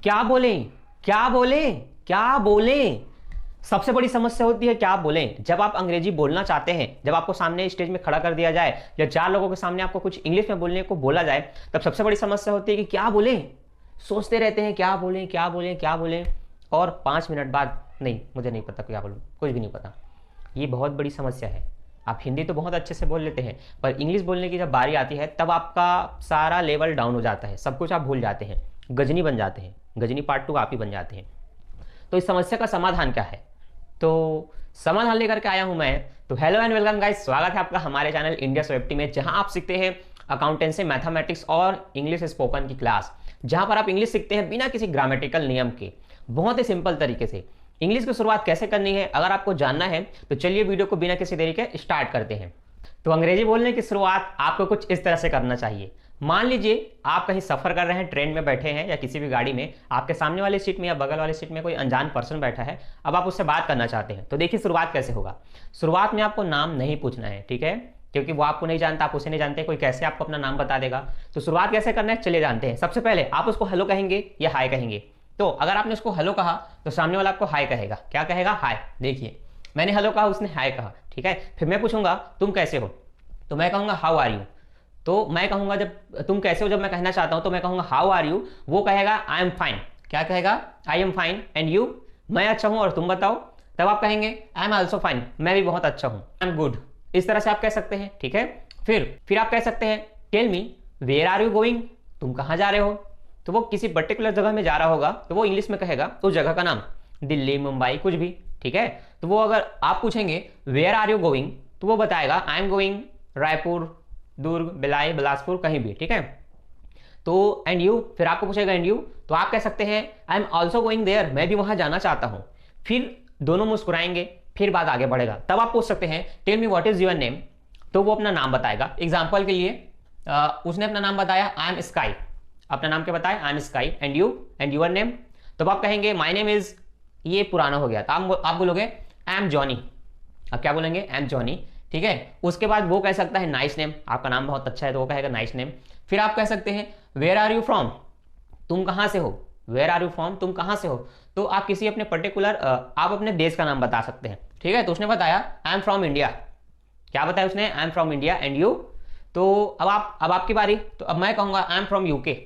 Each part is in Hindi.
क्या बोलें, क्या बोलें, क्या बोलें। सबसे बड़ी समस्या होती है क्या बोलें। जब आप अंग्रेजी बोलना चाहते हैं, जब आपको सामने स्टेज में खड़ा कर दिया जाए या 4 लोगों के सामने आपको कुछ इंग्लिश में बोलने को बोला जाए, तब सबसे बड़ी समस्या होती है कि क्या बोलें। सोचते रहते हैं क्या बोलें, क्या बोलें, क्या बोलें, और 5 मिनट बाद नहीं, मुझे नहीं पता क्या बोलूं, कुछ भी नहीं पता। ये बहुत बड़ी समस्या है। आप हिंदी तो बहुत अच्छे से बोल लेते हैं, पर इंग्लिश बोलने की जब बारी आती है तब आपका सारा लेवल डाउन हो जाता है, सब कुछ आप भूल जाते हैं, गजनी बन जाते हैं, गजनी पार्ट 2 आप ही बन जाते हैं। तो इस समस्या का समाधान क्या है, तो समाधान लेकर के आया हूं मैं। तो हेलो एंड वेलकम गाइस, स्वागत है आपका हमारे चैनल इंडिया सेफ्टी में, जहां आप सीखते हैं अकाउंटेंसी, मैथमेटिक्स और इंग्लिश स्पोकन की क्लास, जहां पर आप इंग्लिश सीखते हैं बिना किसी ग्रामेटिकल नियम के, बहुत ही सिंपल तरीके से। इंग्लिश की शुरुआत कैसे करनी है अगर आपको जानना है तो चलिए वीडियो को बिना किसी देरी के स्टार्ट करते हैं। तो अंग्रेजी बोलने की शुरुआत आपको कुछ इस तरह से करना चाहिए। मान लीजिए आप कहीं सफर कर रहे हैं, ट्रेन में बैठे हैं या किसी भी गाड़ी में, आपके सामने वाली सीट में या बगल वाली सीट में कोई अनजान पर्सन बैठा है, अब आप उससे बात करना चाहते हैं। तो देखिए शुरुआत कैसे होगा। शुरुआत में आपको नाम नहीं पूछना है, ठीक है, क्योंकि वो आपको नहीं जानता, आप उसे नहीं जानते, कोई कैसे आपको अपना नाम बता देगा। तो शुरुआत कैसे करना है चलिए जानते हैं। सबसे पहले आप उसको हेलो कहेंगे या हाय कहेंगे। तो अगर आपने उसको हेलो कहा तो सामने वाला आपको हाय कहेगा। क्या कहेगा? हाय। देखिए मैंने हेलो कहा, उसने हाय कहा, ठीक है। फिर मैं पूछूंगा तुम कैसे हो, तो मैं कहूंगा हाउ आर यू। तो मैं कहूंगा जब तुम कैसे हो, जब मैं कहना चाहता हूं तो मैं कहूंगा हाउ आर यू, वो कहेगा आई एम फाइन। क्या कहेगा? I am fine. And you, मैं अच्छा हूं और तुम बताओ। तब आप कहेंगे आई एम ऑल्सो फाइन, मैं भी बहुत अच्छा हूं, आई एम गुड। इस तरह से आप कह सकते हैं, ठीक है। फिर आप कह सकते हैं tell me where are you going, तुम कहां जा रहे हो। तो वो किसी पर्टिकुलर जगह में जा रहा होगा, तो वो इंग्लिश में कहेगा उस जगह का नाम, दिल्ली, मुंबई, कुछ भी, ठीक है। तो वो अगर आप पूछेंगे वेयर आर यू गोइंग, तो वो बताएगा आई एम गोइंग रायपुर, दुर्ग, भिलाई, बिलासपुर, कहीं भी, ठीक है। तो एंड यू, फिर आपको पूछेगा एंड यू, तो आप कह सकते हैं I am also going there, मैं भी वहां जाना चाहता हूं। फिर दोनों मुस्कुराएंगे, फिर बात आगे बढ़ेगा। तब आप पूछ सकते हैं tell me what is your name, तो वो अपना नाम बताएगा। एग्जाम्पल के लिए उसने अपना नाम बताया आई एम स्काई, अपना नाम क्या बताया? I am Sky. And you, and your name, तो आप कहेंगे माई नेम इज, ये पुराना हो गया, तो आप बोलोगे आई एम जॉनी। अब क्या बोलेंगे? आई एम जॉनी, ठीक है। उसके बाद वो कह सकता है नाइस नेम, आपका नाम बहुत अच्छा है तो वो कहेगा नाइस नेम। फिर आप कह सकते हैं वेयर आर यू फ्रॉम, तुम कहां से हो। वेयर आर यू फ्रॉम, तुम कहां से हो। तो आप किसी अपने पर्टिकुलर आप अपने देश का नाम बता सकते हैं, ठीक है। तो उसने बताया आई एम फ्रॉम इंडिया। क्या बताया उसने? I am from India. And you, तो अब आपकी बारी। तो अब मैं कहूंगा आई एम फ्रॉम यूके,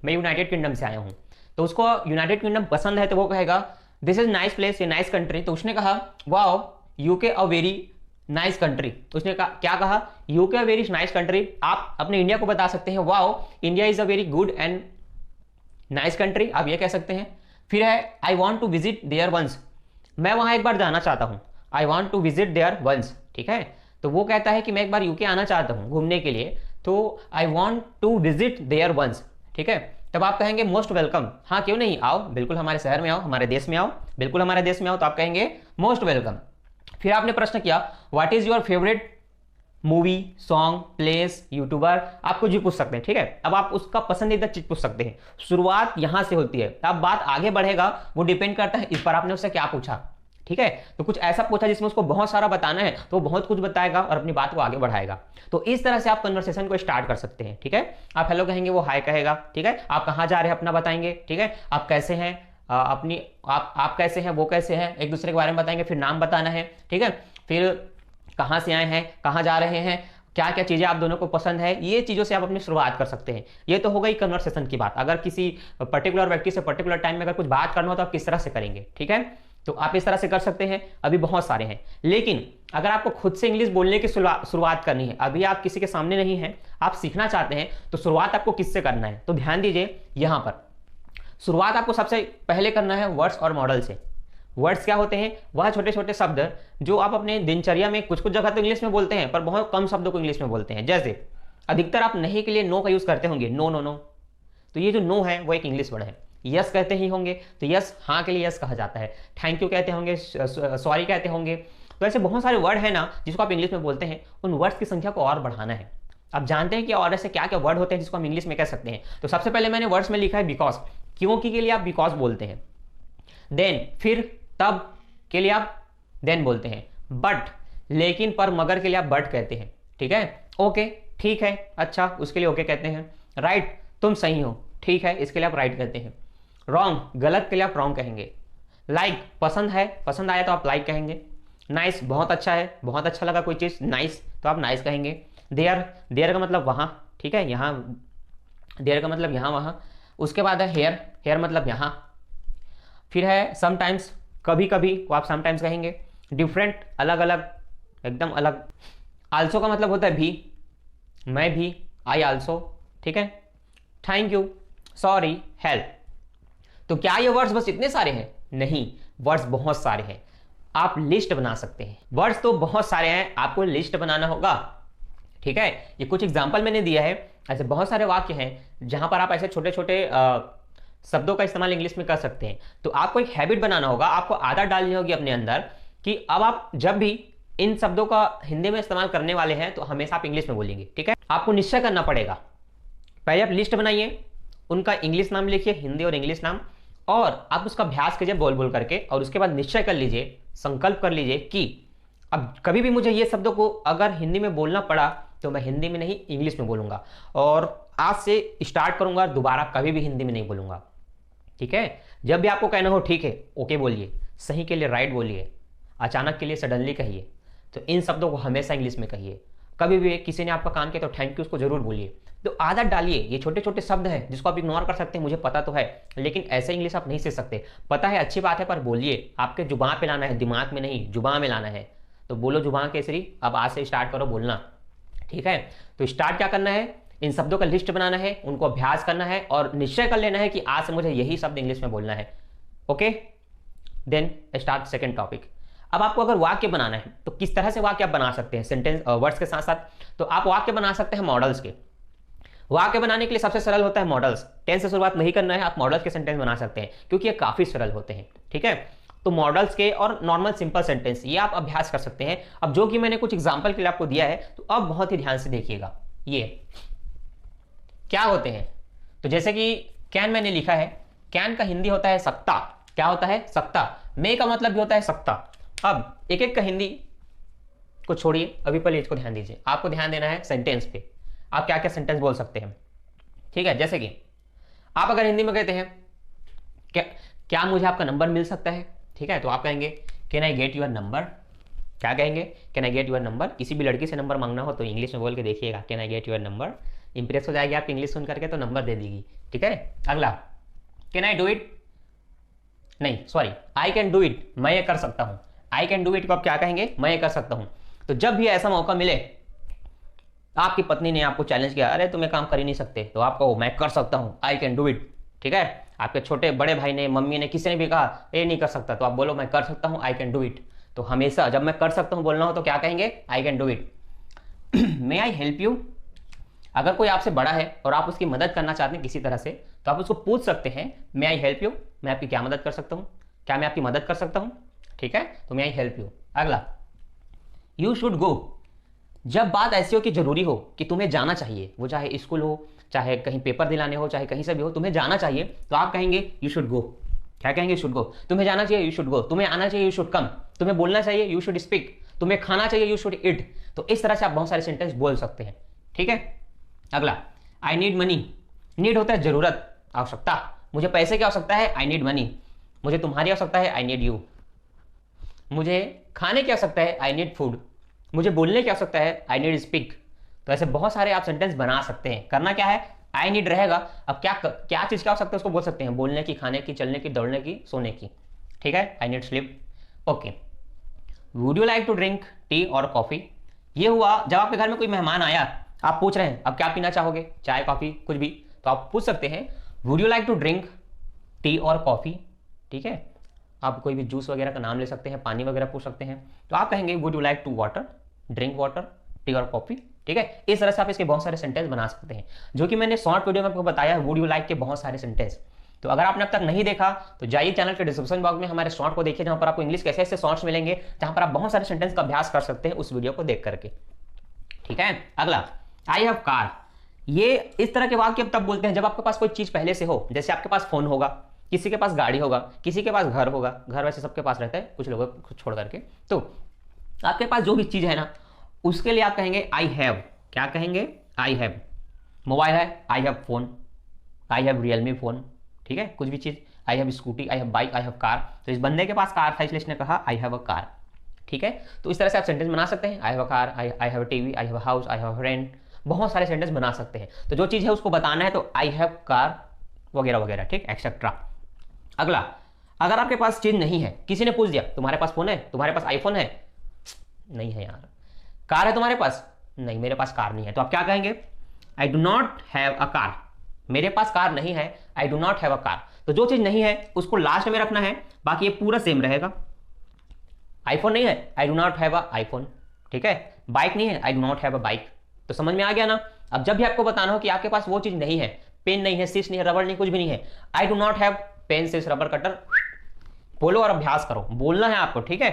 मैं यूनाइटेड किंगडम से आया हूं। तो उसको यूनाइटेड किंगडम पसंद है तो वो कहेगा दिस इज नाइस प्लेस, ये नाइस कंट्री। तो उसने कहा wow UK a very nice country. उसने कहा, क्या कहा? UK a very nice country. आप अपने इंडिया को बता सकते हैं wow India is a very good and nice country, आप ये कह सकते हैं। फिर है I want to visit there once, मैं वहां एक बार जाना चाहता हूं, I want to visit there once, ठीक है। तो वो कहता है कि मैं एक बार यूके आना चाहता हूं घूमने के लिए, तो I want to visit there once, ठीक है। तब आप कहेंगे मोस्ट वेलकम, हाँ क्यों नहीं, आओ, बिल्कुल हमारे शहर में आओ, हमारे देश में आओ, बिल्कुल हमारे देश में आओ। तो आप कहेंगे मोस्ट वेलकम। फिर आपने प्रश्न किया what is your favourite movie, song, place, YouTuber, आप कुछ भी पूछ सकते हैं, ठीक है। अब आप उसका पसंदीदा चीज पूछ सकते हैं। शुरुआत यहां से होती है, अब बात आगे बढ़ेगा वो डिपेंड करता है इस पर आपने उससे क्या पूछा, ठीक है। तो कुछ ऐसा पूछा जिसमें उसको बहुत सारा बताना है तो वो बहुत कुछ बताएगा और अपनी बात को आगे बढ़ाएगा। तो इस तरह से आप कन्वर्सेशन को स्टार्ट कर सकते हैं, ठीक है। आप हेलो कहेंगे, वो हाय कहेगा, ठीक है। आप कहां जा रहे हैं अपना बताएंगे, ठीक है। आप कैसे हैं, अपनी आप कैसे हैं, वो कैसे हैं, एक दूसरे के बारे में बताएंगे। फिर नाम बताना है, ठीक है। फिर कहां से आए हैं, कहां जा रहे हैं, क्या क्या चीजें आप दोनों को पसंद है, ये चीजों से आप अपनी शुरुआत कर सकते हैं। ये तो हो गई कन्वर्सेशन की बात। अगर किसी पर्टिकुलर व्यक्ति से पर्टिकुलर टाइम में अगर कुछ बात करना हो तो आप किस तरह से करेंगे, ठीक है। तो आप इस तरह से कर सकते हैं, अभी बहुत सारे हैं। लेकिन अगर आपको खुद से इंग्लिश बोलने की शुरुआत करनी है, अभी आप किसी के सामने नहीं हैं, आप सीखना चाहते हैं, तो शुरुआत आपको किससे करना है? तो ध्यान दीजिए, यहां पर शुरुआत आपको सबसे पहले करना है वर्ड्स और मॉडल से। वर्ड्स क्या होते हैं? वह छोटे छोटे शब्द जो आप अपने दिनचर्या में कुछ कुछ जगह तो इंग्लिश में बोलते हैं पर बहुत कम शब्दों को इंग्लिश में बोलते हैं। जैसे अधिकतर आप नहीं के लिए नो का यूज करते होंगे, नो नो नो, तो ये जो नो है वो एक इंग्लिश वर्ड है। यस कहते ही होंगे, तो यस, हाँ के लिए यस कहा जाता है। थैंक यू कहते होंगे, सॉरी कहते होंगे। तो ऐसे बहुत सारे वर्ड है ना जिसको आप इंग्लिश में बोलते हैं, उन वर्ड्स की संख्या को और बढ़ाना है। आप जानते हैं कि और ऐसे क्या क्या वर्ड होते हैं जिसको हम इंग्लिश में कह सकते हैं। तो सबसे पहले मैंने वर्ड्स में लिखा है बिकॉज, क्योंकि के लिए आप बिकॉज बोलते हैं। देन, फिर, तब के लिए आप देन बोलते हैं। बट, लेकिन, पर, मगर के लिए आप बट कहते हैं, ठीक है। ओके, ठीक है, अच्छा, उसके लिए ओके कहते हैं। राइट, तुम सही हो, ठीक है, इसके लिए आप राइट कहते हैं। रॉन्ग, गलत के लिए आप रॉन्ग कहेंगे। लाइक पसंद है, पसंद आया तो आप लाइक कहेंगे। नाइस बहुत अच्छा है, बहुत अच्छा लगा कोई चीज़, नाइस तो आप नाइस कहेंगे। देयर, देयर का मतलब वहाँ, ठीक है, यहाँ, देयर का मतलब यहाँ वहाँ। उसके बाद है हेयर, हेयर मतलब यहाँ। फिर है समटाइम्स, कभी कभी को आप समटाइम्स कहेंगे। डिफरेंट अलग अलग, एकदम अलग। आल्सो का मतलब होता है भी, मैं भी, आई आल्सो, ठीक है। Thank you, sorry, help. तो क्या ये वर्ड्स बस इतने सारे हैं? नहीं, वर्ड्स बहुत सारे हैं, आप लिस्ट बना सकते हैं। वर्ड्स तो बहुत सारे हैं, आपको लिस्ट बनाना होगा, ठीक है। ये कुछ एग्जाम्पल मैंने दिया है, ऐसे बहुत सारे वाक्य हैं जहां पर आप ऐसे छोटे छोटे शब्दों का इस्तेमाल इंग्लिश में कर सकते हैं। तो आपको एक हैबिट बनाना होगा, आपको आदत डालनी होगी अपने अंदर कि अब आप जब भी इन शब्दों का हिंदी में इस्तेमाल करने वाले हैं तो हमेशा आप इंग्लिश में बोलेंगे, ठीक है। आपको निश्चय करना पड़ेगा, पहले आप लिस्ट बनाइए, उनका इंग्लिश नाम लिखिए, हिंदी और इंग्लिश नाम, और आप उसका अभ्यास कीजिए बोल बोल करके, और उसके बाद निश्चय कर लीजिए, संकल्प कर लीजिए कि अब कभी भी मुझे ये शब्दों को अगर हिंदी में बोलना पड़ा तो मैं हिंदी में नहीं इंग्लिश में बोलूंगा, और आज से स्टार्ट करूंगा, दोबारा कभी भी हिंदी में नहीं बोलूंगा, ठीक है। जब भी आपको कहना हो ठीक है, ओके बोलिए, सही के लिए राइट बोलिए, अचानक के लिए सडनली कहिए। तो इन शब्दों को हमेशा इंग्लिश में कहिए। कभी भी किसी ने आपका काम किया तो थैंक यू उसको जरूर बोलिए। तो आदत डालिए, ये छोटे छोटे शब्द हैं जिसको आप इग्नोर कर सकते हैं, मुझे पता तो है, लेकिन ऐसे इंग्लिश आप नहीं सीख सकते। पता है, अच्छी बात है, पर बोलिए, आपके जुबान पे लाना है, दिमाग में नहीं, जुबान में लाना है। तो बोलो जुबान केसरी, अब आज से स्टार्ट करो बोलना, ठीक है। तो स्टार्ट क्या करना है, इन शब्दों का लिस्ट बनाना है, उनको अभ्यास करना है और निश्चय कर लेना है कि आज से मुझे यही शब्द इंग्लिश में बोलना है, okay. Then start second topic. अब आपको अगर वाक्य बनाना है तो किस तरह से वाक्य आप बना सकते हैं सेंटेंस वर्ड्स के साथ साथ? तो आप वाक्य बना सकते हैं मॉडल्स के। वाक्य बनाने के लिए सबसे सरल होता है मॉडल्स। टेंस से शुरुआत नहीं करना है, आप मॉडल्स के सेंटेंस बना सकते हैं क्योंकि ये काफी सरल होते हैं, ठीक है। तो मॉडल्स के और नॉर्मल सिंपल सेंटेंस ये आप अभ्यास कर सकते हैं। अब जो कि मैंने कुछ एग्जांपल के लिए आपको दिया है, तो अब बहुत ही ध्यान से देखिएगा ये क्या होते हैं। तो जैसे कि कैन मैंने लिखा है, कैन का हिंदी होता है सकता। क्या होता है? सकता। मे का मतलब भी होता है सकता। अब एक एक का हिंदी को छोड़िए, अभी पहले इसको ध्यान दीजिए, आपको ध्यान देना है सेंटेंस पे, आप क्या क्या सेंटेंस बोल सकते हैं, ठीक है। जैसे कि आप अगर हिंदी में कहते हैं क्या मुझे आपका नंबर मिल सकता है, ठीक है, तो आप कहेंगे can I get your number. क्या कहेंगे? Can I get your number. किसी भी लड़की से नंबर मांगना हो तो इंग्लिश में बोल के देखिएगा, can I get your number. Impress हो जाएगी आपकी इंग्लिश सुन करके तो नंबर दे देगी, ठीक है। अगला, कैन आई डू इट, नहीं sorry, I can do it, मैं ये कर सकता हूं। आई कैन डू इट को आप क्या कहेंगे? मैं ये कर सकता हूं। तो जब भी ऐसा मौका मिले, आपकी पत्नी ने आपको चैलेंज किया, अरे तुम ये काम कर ही नहीं सकते, तो आप कहो मैं कर सकता हूं, आई कैन डू इट, ठीक है। आपके छोटे बड़े भाई ने, मम्मी ने, किसी ने भी कहा ये नहीं कर सकता, तो आप बोलो मैं कर सकता हूं, आई कैन डू इट। तो हमेशा जब मैं कर सकता हूं बोलना हो तो क्या कहेंगे? I can do it. May I help you. अगर कोई आपसे बड़ा है और आप उसकी मदद करना चाहते हैं किसी तरह से, तो आप उसको पूछ सकते हैं मे आई हेल्प यू, मैं आपकी क्या मदद कर सकता हूं, क्या मैं आपकी मदद कर सकता हूं, ठीक है। तो मे आई हेल्प यू। अगला, यू शुड गो। जब बात ऐसी हो कि जरूरी हो कि तुम्हें जाना चाहिए, वो चाहे स्कूल हो, चाहे कहीं पेपर दिलाने हो, चाहे कहीं से भी हो, तुम्हें जाना चाहिए, तो आप कहेंगे यू शुड गो। क्या कहेंगे? You should go. तुम्हें जाना चाहिए, यू शुड गो। तुम्हें आना चाहिए, यू शुड कम। तुम्हें बोलना चाहिए, यू शुड स्पीक। तुम्हें खाना चाहिए, यू शुड ईट। तो इस तरह से आप बहुत सारे सेंटेंस बोल सकते हैं, ठीक है। अगला, आई नीड मनी। नीड होता है जरूरत, आवश्यकता। मुझे पैसे की आवश्यकता है, आई नीड मनी। मुझे तुम्हारी आवश्यकता है, आई नीड यू। मुझे खाने की आवश्यकता है, आई नीड फूड। मुझे बोलने की आवश्यकता है, आई नीड स्पीक। तो ऐसे बहुत सारे आप सेंटेंस बना सकते हैं। करना क्या है? आई नीड रहेगा, अब क्या क्या चीज की आवश्यकता है उसको बोल सकते हैं, बोलने की, खाने की, चलने की, दौड़ने की, सोने की, ठीक है। I need sleep, okay. Would you like to drink tea और कॉफी। ये हुआ जब आपके घर में कोई मेहमान आया, आप पूछ रहे हैं अब क्या पीना चाहोगे, चाय, कॉफी, कुछ भी, तो आप पूछ सकते हैं would you like to drink tea और कॉफी, ठीक है। आप कोई भी जूस वगैरह का नाम ले सकते हैं, पानी वगैरह पूछ सकते हैं, तो आप कहेंगे would you like to water, drink water, tea और कॉफी, ठीक है। इस तरह से आप इसके बहुत सारे सेंटेंस बना सकते हैं, जो कि मैंने शॉर्ट वीडियो में आपको बताया है वुड यू लाइक के बहुत सारे सेंटेंस। तो अगर आपने अब तक नहीं देखा तो जाइए चैनल के डिस्क्रिप्शन बॉक्स में हमारे शॉर्ट को देखिए, जहां पर आपको इंग्लिश कैसे ऐसे शॉर्ट्स मिलेंगे, जहां पर आप बहुत सारे सेंटेंस का अभ्यास कर सकते हैं उस वीडियो को देख करके, ठीक है। अगला, आई हैव कार। ये इस तरह के वाक्य तब बोलते हैं जब आपके पास कोई चीज पहले से हो, जैसे आपके पास फोन होगा, किसी के पास गाड़ी होगा, किसी के पास घर होगा। घर वैसे सबके पास रहता है, कुछ लोगों को छोड़ करके। तो आपके पास जो भी चीज है ना, उसके लिए आप कहेंगे आई हैव। क्या कहेंगे? I have. मोबाइल है, I have phone, I have Realme phone, ठीक है, कुछ भी चीज। I have scooty, I have bike, I have car. तो इस बंदे के पास कार था इसलिए इसने कहा आई हैव अ कार। ठीक है, तो इस तरह से आप सेंटेंस बना सकते हैं। I have a car, I have a TV, I have a house, I have a rent, बहुत सारे सेंटेंस बना सकते हैं। तो जो चीज़ है उसको बताना है तो आई हैव कार वगैरह वगैरह, ठीक, एक्सेट्रा। अगला, अगर आपके पास चीज नहीं है, किसी ने पूछ दिया तुम्हारे पास फोन है, तुम्हारे पास आईफोन है, नहीं है यार। कार है तुम्हारे पास, नहीं मेरे पास कार नहीं है, तो आप क्या कहेंगे? आई do not have a car, मेरे पास कार नहीं है, I do not have a car. तो जो चीज नहीं है उसको लास्ट में रखना है, बाकी ये पूरा सेम रहेगा। आईफोन नहीं है, I do not have a iPhone, ठीक है। बाइक नहीं है, I do not have a bike. तो समझ में आ गया ना। अब जब भी आपको बताना हो कि आपके पास वो चीज नहीं है, पेन नहीं है, सीस नहीं है, रबड़ नहीं, कुछ भी नहीं है, I do not have pen, सीस, रबर, कटर, बोलो और अभ्यास करो। बोलना है आपको, ठीक है,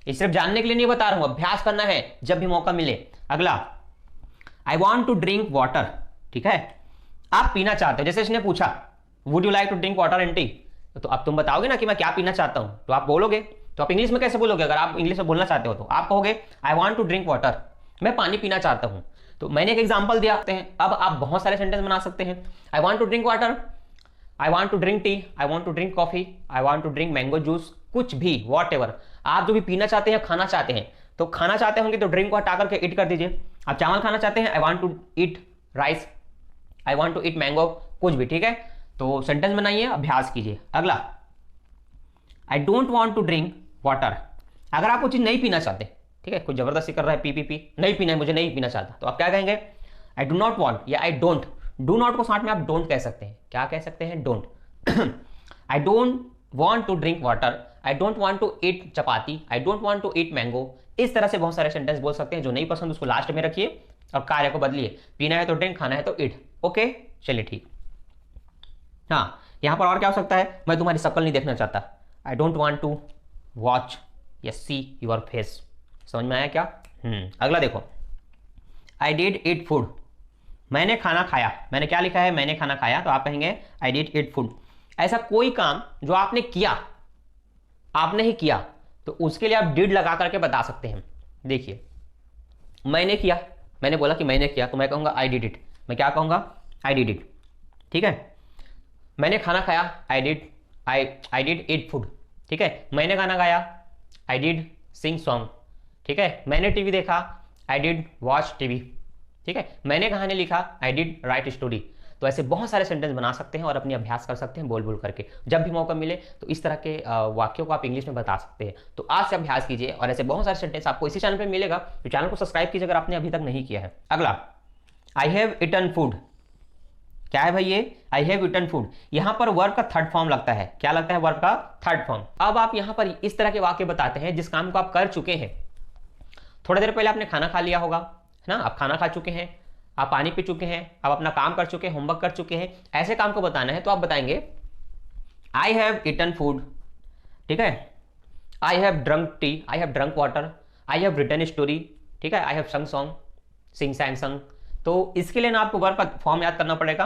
ये सिर्फ जानने के लिए नहीं बता रहा हूं, अभ्यास करना है जब भी मौका मिले। अगला, I want to drink water, ठीक है, आप पीना चाहते हो। जैसे इसने पूछा would you like to drink water aunty, तो अब तुम बताओगे ना कि मैं क्या पीना चाहता हूं, तो आप बोलोगे। तो आप इंग्लिश में कैसे बोलोगे? अगर आप इंग्लिश में बोलना चाहते हो तो आप कहोगे I want to drink water, मैं पानी पीना चाहता हूं। तो मैंने एक एग्जाम्पल दिया हैं, अब आप बहुत सारे सेंटेंस बना सकते हैं। I want to drink water, I want to drink tea, I want to drink coffee, I want to drink mango juice, कुछ भी, वॉट एवर, आप जो भी पीना चाहते हैं, खाना चाहते हैं। तो खाना चाहते होंगे तो ड्रिंक को हटा करके इट कर दीजिए। आप चावल खाना चाहते हैं, I want to eat rice, I want to eat mango, कुछ भी, ठीक है। तो सेंटेंस बनाइए, अभ्यास कीजिए। अगला, I don't want to drink water, अगर आप वो चीज नहीं पीना चाहते, ठीक है, कोई जबरदस्ती कर रहा है पी, नहीं पीना है, मुझे नहीं पीना चाहता, तो आप क्या कहेंगे? आई डू नॉट वॉन्ट या आई डोंट। डू नॉट को साथ में आप डोंट कह सकते हैं। क्या कह सकते हैं? Don't. I don't want to drink water, I don't want to eat chapati, I don't want to eat mango. इस तरह से बहुत सारे सेंटेंस बोल सकते हैं। जो नहीं पसंद उसको लास्ट में रखिए और कार्य को बदलिए। पीना है तो ड्रिंक, खाना है तो ईट। ओके, चलिए ठीक। हाँ, यहां पर और क्या हो सकता है? मैं तुम्हारी शक्ल नहीं देखना चाहता, I don't want to watch या सी योर फेस। समझ में आया क्या? अगला देखो, आई डिड ईट फूड, मैंने खाना खाया। मैंने क्या लिखा है? मैंने खाना खाया, तो आप कहेंगे आई डिड ईट फूड। ऐसा कोई काम जो आपने किया, आपने ही किया, तो उसके लिए आप डिड लगा करके बता सकते हैं। देखिए, मैंने किया, मैंने बोला कि मैंने किया, तो मैं कहूंगा आई डिड इट। मैं क्या कहूंगा? आई डिड इट, ठीक है। मैंने खाना खाया, आई डिड ईट फूड, ठीक है। मैंने गाना गाया, आई डिड सिंग सॉन्ग, ठीक है। मैंने टीवी देखा, आई डिड वॉच टीवी, ठीक है। मैंने कहानी लिखा, आई डिड राइट स्टोरी। तो ऐसे बहुत सारे सेंटेंस बना सकते हैं और अपनी अभ्यास कर सकते हैं बोल बोल करके। जब भी मौका मिले तो इस तरह के वाक्यों को आप इंग्लिश में बता सकते हैं। तो आज से अभ्यास कीजिए और ऐसे बहुत सारे सेंटेंस आपको इसी चैनल पे मिलेगा। तो चैनल को सब्सक्राइब कीजिए अगर आपने अभी तक नहीं किया है। अगला, आई हैव इटन फूड, क्या है भाई ये? I have eaten food. यहां पर वर्ब का थर्ड फॉर्म लगता है। क्या लगता है? वर्ब का थर्ड फॉर्म। अब आप यहां पर इस तरह के वाक्य बताते हैं जिस काम को आप कर चुके हैं। थोड़ी देर पहले आपने खाना खा लिया होगा, है ना, आप खाना खा चुके हैं, आप पानी पी चुके हैं, आप अपना काम कर चुके हैं, होमवर्क कर चुके हैं। ऐसे काम को बताना है तो आप बताएंगे आई हैव इटन फूड, ठीक है। I have drunk tea, I have drunk water, I have written story, ठीक है। आई हैव संग सॉन्ग, सिंग सैंग संग। तो इसके लिए ना आपको वर्ब का फॉर्म याद करना पड़ेगा।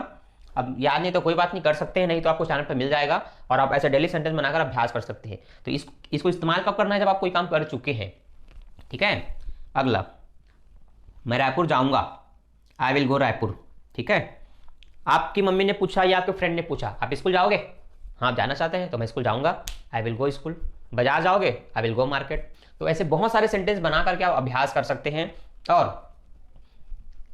अब याद नहीं तो कोई बात नहीं, कर सकते हैं, नहीं तो आपको चैनल पर मिल जाएगा और आप ऐसे डेली सेंटेंस बनाकर अभ्यास कर सकते हैं। तो इसको इस्तेमाल कब करना है? जब आप कोई काम कर चुके हैं, ठीक है। अगला, मैं रायपुर जाऊंगा, आई विल गो रायपुर, ठीक है। आपकी मम्मी ने पूछा या आपके फ्रेंड ने पूछा आप स्कूल जाओगे? हाँ, आप जाना चाहते हैं तो मैं स्कूल जाऊंगा, आई विल गो स्कूल। बाजार जाओगे? I will go market. तो ऐसे बहुत सारे सेंटेंस बना करके आप अभ्यास कर सकते हैं और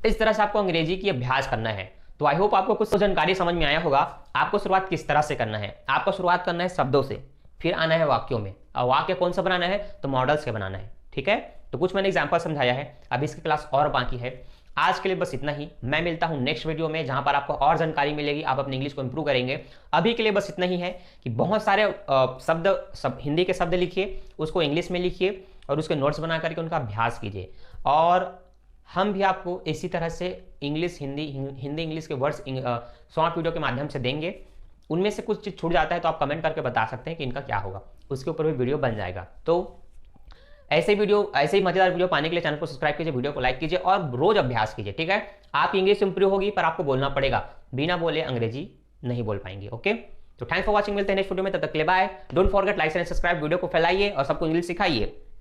इस तरह से आपको अंग्रेजी की अभ्यास करना है। तो आई होप आपको कुछ जानकारी समझ में आया होगा। आपको शुरुआत किस तरह से करना है? आपको शुरुआत करना है शब्दों से, फिर आना है वाक्यों में। और वाक्य कौन सा बनाना है? तो मॉडल्स के बनाना है, ठीक है। तो कुछ मैंने एग्जाम्पल समझाया है, अभी इसकी क्लास और बाकी है। आज के लिए बस इतना ही। मैं मिलता हूं नेक्स्ट वीडियो में जहां पर आपको और जानकारी मिलेगी, आप अपनी इंग्लिश को इंप्रूव करेंगे। अभी के लिए बस इतना ही है कि बहुत सारे हिंदी के शब्द लिखिए, उसको इंग्लिश में लिखिए और उसके नोट्स बना करके उनका अभ्यास कीजिए। और हम भी आपको इसी तरह से इंग्लिश हिंदी इंग्लिश के वर्ड्स शॉर्ट वीडियो के माध्यम से देंगे। उनमें से कुछ चीज़ छूट जाता है तो आप कमेंट करके बता सकते हैं कि इनका क्या होगा, उसके ऊपर भी वीडियो बन जाएगा। तो ऐसे ही मजेदार वीडियो पाने के लिए चैनल को सब्सक्राइब कीजिए, वीडियो को लाइक कीजिए और रोज अभ्यास कीजिए, ठीक है। आपकी इंग्लिश इंप्रूव होगी पर आपको बोलना पड़ेगा, बिना बोले अंग्रेजी नहीं बोल पाएंगे। ओके, तो थैंक्स फॉर वॉचिंग। मिलते हैं नेक्स्ट वीडियो में, तब तक के लिए bye. Don't forget like and subscribe, video को फैलाइए और सबको इंग्लिश सिखाइए।